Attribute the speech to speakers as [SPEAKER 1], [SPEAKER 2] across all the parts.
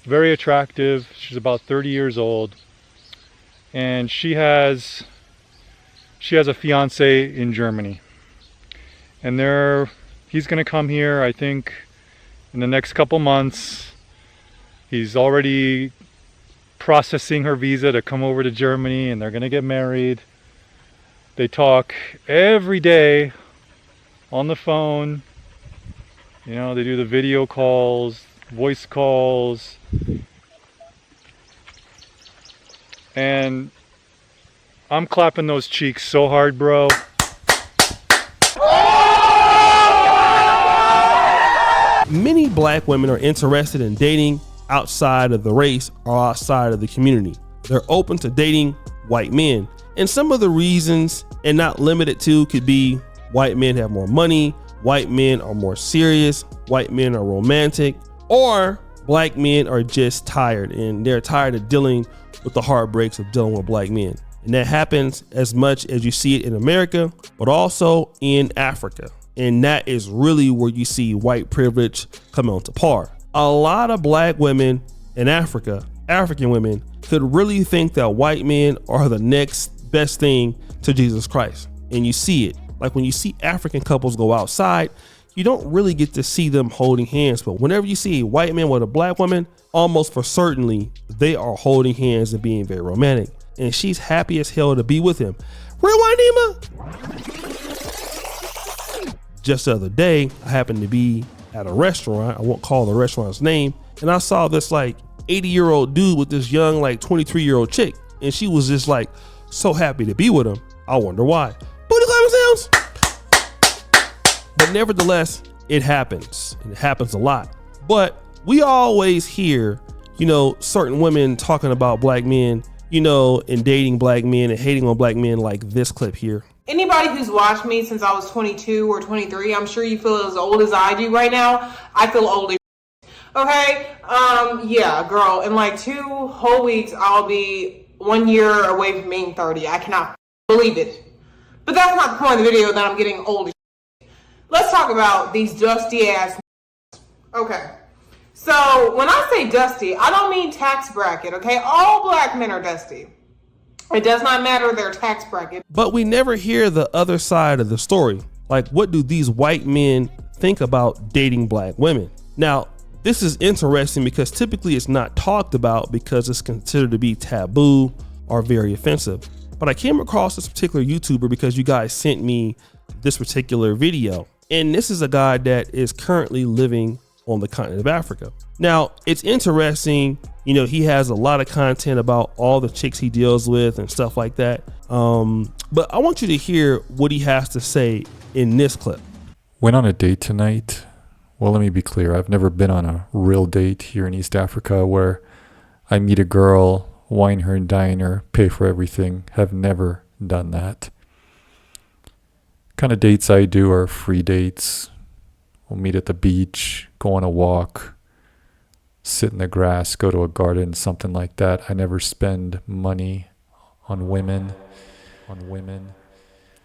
[SPEAKER 1] very attractive. She's about 30 years old, and she has a fiance in Germany, and he's gonna come here, I think, in the next couple months. He's already processing her visa to come over to Germany, and they're gonna get married. They talk every day on the phone. You know, they do the video calls, voice calls, and I'm clapping those cheeks so hard, bro.
[SPEAKER 2] Many black women are interested in dating outside of the race or outside of the community. They're open to dating white men. And some of the reasons, and not limited to, could be white men have more money, white men are more serious, white men are romantic, or black men are just tired and they're tired of dealing with the heartbreaks of dealing with black men. And that happens as much as you see it in America, but also in Africa. And that is really where you see white privilege come onto par. A lot of black women in Africa, African women, could really think that white men are the next best thing to Jesus Christ. And you see it. Like when you see African couples go outside, you don't really get to see them holding hands. But whenever you see a white man with a black woman, almost for certainly they are holding hands and being very romantic. And she's happy as hell to be with him. Rewind, Nima. Just the other day, I happened to be at a restaurant. I won't call the restaurant's name. And I saw this like 80-year-old dude with this young like 23-year-old chick. And she was just like so happy to be with him. I wonder why. Booty clapping sounds. But nevertheless, it happens. And it happens a lot. But we always hear, you know, certain women talking about black men, you know, and dating black men and hating on black men, like this clip here.
[SPEAKER 3] Anybody who's watched me since I was 22 or 23, I'm sure you feel as old as I do right now. I feel old as okay? Yeah, girl, in like 2 whole weeks, I'll be 1 year away from being 30. I cannot believe it. But that's not the point of the video, that I'm getting old as Let's talk about these dusty ass. Okay. So when I say dusty, I don't mean tax bracket, okay? All black men are dusty. It does not matter their tax bracket.
[SPEAKER 2] But we never hear the other side of the story. Like, what do these white men think about dating black women? Now, this is interesting because typically it's not talked about because it's considered to be taboo or very offensive. But I came across this particular YouTuber because you guys sent me this particular video. And this is a guy that is currently living on the continent of Africa. Now, it's interesting, you know, he has a lot of content about all the chicks he deals with and stuff like that. But I want you to hear what he has to say in this clip.
[SPEAKER 4] Went on a date tonight. Well, let me be clear. I've never been on a real date here in East Africa where I meet a girl, wine her and dine her, pay for everything. Have never done that. Kind of dates I do are free dates. We'll meet at the beach, go on a walk, sit in the grass, go to a garden, something like that. I never spend money on women.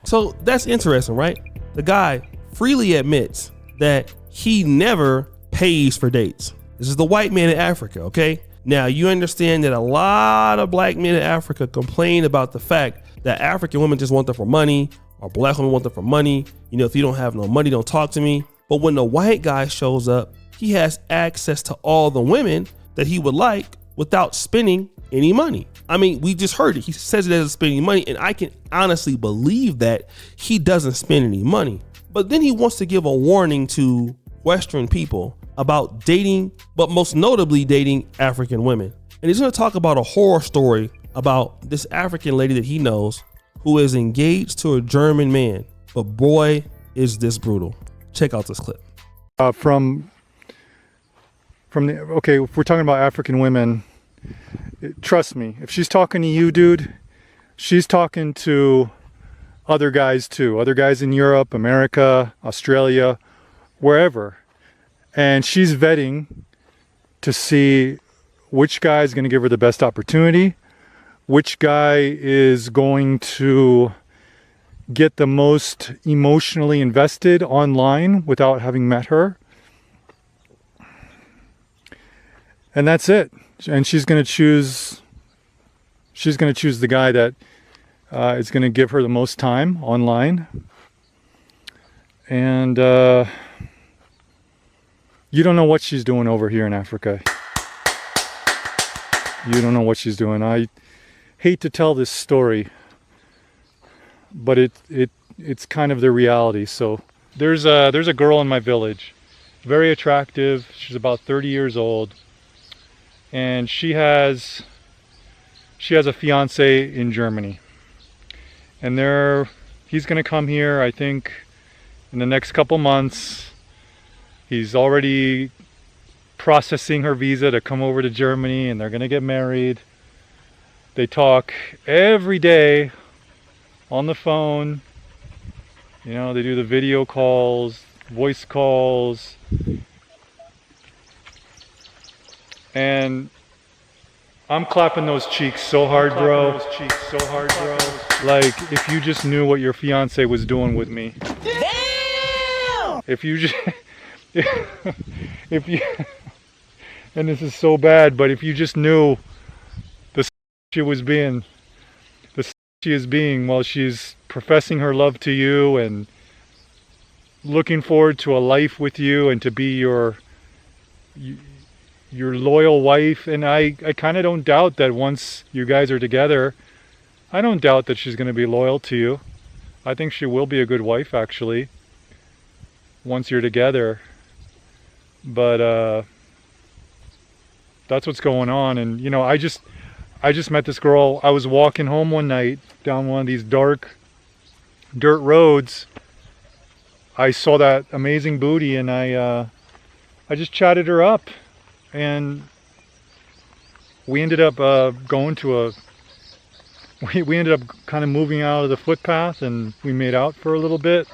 [SPEAKER 2] So that's interesting, right? The guy freely admits that he never pays for dates. This is the white man in Africa, okay? Now, you understand that a lot of black men in Africa complain about the fact that African women just want them for money, or black women want them for money. You know, if you don't have no money, don't talk to me. But when the white guy shows up, he has access to all the women that he would like without spending any money. I mean, we just heard it. He says it doesn't spend any money, and I can honestly believe that he doesn't spend any money. But then he wants to give a warning to Western people about dating, but most notably dating African women. And he's going to talk about a horror story about this African lady that he knows who is engaged to a German man. But boy, is this brutal. Check out this clip.
[SPEAKER 1] Okay, if we're talking about African women, trust me, if she's talking to you, dude, she's talking to other guys too. Other guys in Europe, America, Australia, wherever. And she's vetting to see which guy is going to give her the best opportunity, which guy is going to get the most emotionally invested online without having met her. and that's it. And she's going to choose the guy that is going to give her the most time online. And you don't know what she's doing over here in Africa. You don't know what she's doing. I hate to tell this story, but it's kind of the reality. So there's a girl in my village, very attractive. She's about 30 years old, and she has a fiance in Germany, and he's going to come here, I think, in the next couple months. He's already processing her visa to come over to Germany, and they're going to get married. They talk every day on the phone. You know, they do the video calls, voice calls. And I'm clapping those cheeks so hard, bro. Like, if you just knew what your fiance was doing with me. Damn! If you just... if you... And this is so bad, but if you just knew the she is being while she's professing her love to you and looking forward to a life with you and to be your loyal wife. And I kind of don't doubt that once you guys are together, I don't doubt that she's going to be loyal to you. I think she will be a good wife, actually, once you're together. But that's what's going on. And you know, I just met this girl. I was walking home one night down one of these dark dirt roads. I saw that amazing booty, and I just chatted her up, and we ended up we ended up kind of moving out of the footpath, and we made out for a little bit.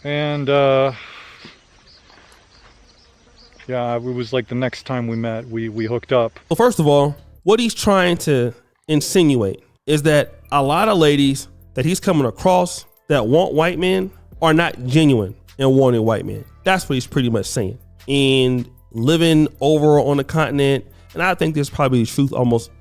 [SPEAKER 1] And yeah, it was like the next time we met, we hooked up.
[SPEAKER 2] Well, first of all, what he's trying to insinuate is that a lot of ladies that he's coming across that want white men are not genuine in wanting white men. That's what he's pretty much saying. And living over on the continent, and I think there's probably true almost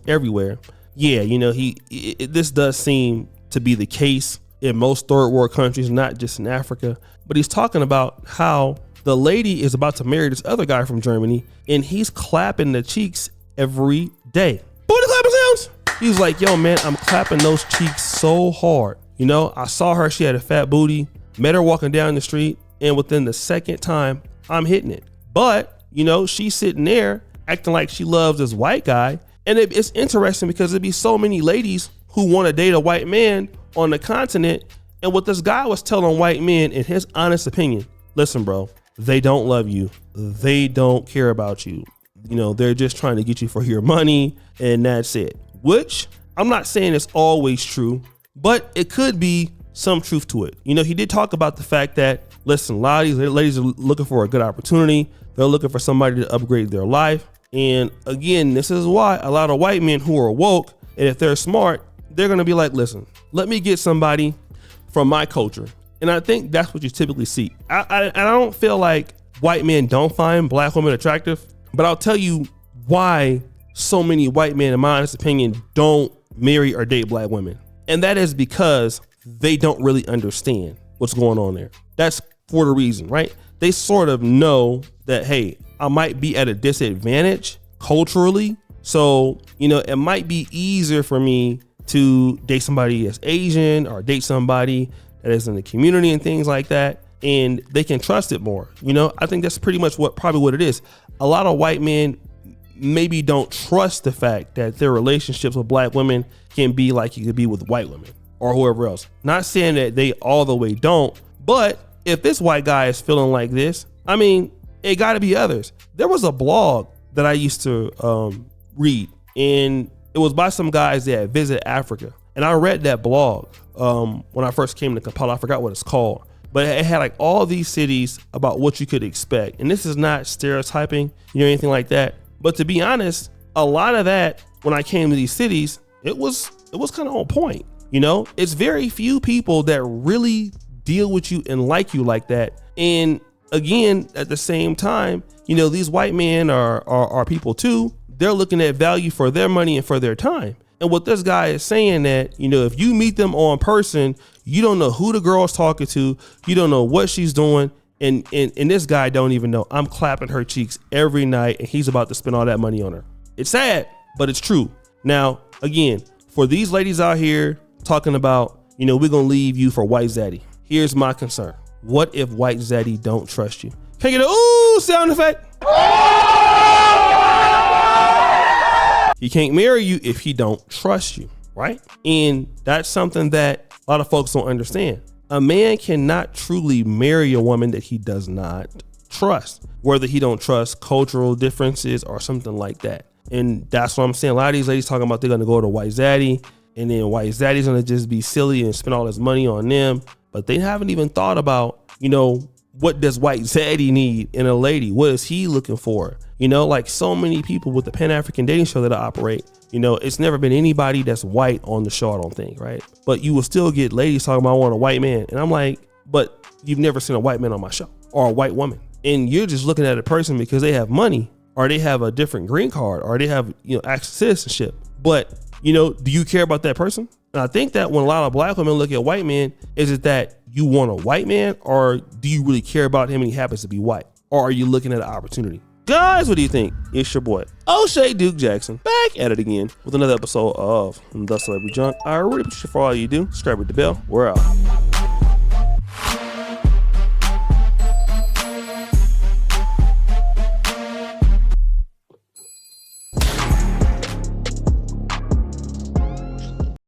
[SPEAKER 2] everywhere. Yeah, you know, this does seem to be the case in most third world countries, not just in Africa. But he's talking about how the lady is about to marry this other guy from Germany, and he's clapping the cheeks every day. Booty clapping sounds. He's like, yo, man, I'm clapping those cheeks so hard. You know, I saw her, she had a fat booty, met her walking down the street, and within the second time, I'm hitting it. But, you know, she's sitting there acting like she loves this white guy. And it's interesting because there'd be so many ladies who want to date a white man on the continent. And what this guy was telling white men, in his honest opinion, listen, bro, they don't love you. They don't care about you. You know, they're just trying to get you for your money, and that's it. Which I'm not saying it's always true, but it could be some truth to it. You know, he did talk about the fact that, listen, a lot of these ladies are looking for a good opportunity. They're looking for somebody to upgrade their life. And again, this is why a lot of white men who are woke, and if they're smart, they're going to be like, listen, let me get somebody from my culture. And I think that's what you typically see. I don't feel like white men don't find black women attractive, but I'll tell you why so many white men, in my honest opinion, don't marry or date black women. And that is because they don't really understand what's going on there. That's for the reason, right? They sort of know that, hey, I might be at a disadvantage culturally. So, you know, it might be easier for me to date somebody that's Asian or date somebody that is in the community and things like that. And they can trust it more. You know, I think that's pretty much probably what it is. A lot of white men maybe don't trust the fact that their relationships with black women can be like you could be with white women or whoever else. Not saying that they all the way don't, but if this white guy is feeling like this, I mean, it got to be others. There was a blog that I used to read, and it was by some guys that visit Africa. And I read that blog when I first came to Kampala. I forgot what it's called, but it had like all these cities about what you could expect. And this is not stereotyping, you know, anything like that. But to be honest, a lot of that, when I came to these cities, it was kind of on point. You know, it's very few people that really deal with you and like you like that. And again, at the same time, you know, these white men are people too. They're looking at value for their money and for their time. And what this guy is saying that, you know, if you meet them on person, you don't know who the girl's talking to. You don't know what she's doing. And this guy don't even know. I'm clapping her cheeks every night and he's about to spend all that money on her. It's sad, but it's true. Now, again, for these ladies out here talking about, you know, we're going to leave you for white zaddy. Here's my concern. What if white zaddy don't trust you? Can I get a ooh sound effect? He can't marry you if he don't trust you, right? And that's something that a lot of folks don't understand. A man cannot truly marry a woman that he does not trust, whether he don't trust cultural differences or something like that. And that's what I'm saying. A lot of these ladies talking about they're going to go to white zaddy, and then white zaddy's going to just be silly and spend all this money on them. But they haven't even thought about, you know, what does white zaddy need in a lady? What is he looking for? You know, like so many people with the Pan-African dating show that I operate, you know, it's never been anybody that's white on the show, I don't think, right? But you will still get ladies talking about I want a white man. And I'm like, but you've never seen a white man on my show or a white woman. And you're just looking at a person because they have money or they have a different green card or they have, you know, access to citizenship. But, you know, do you care about that person? And I think that when a lot of black women look at white men, is it that you want a white man or do you really care about him and he happens to be white? Or are you looking at an opportunity? Guys, what do you think? It's your boy, O'Shea Duke Jackson, back at it again with another episode of The Celebrity Junk. I really appreciate for all you do. Subscribe with the bell. We're out.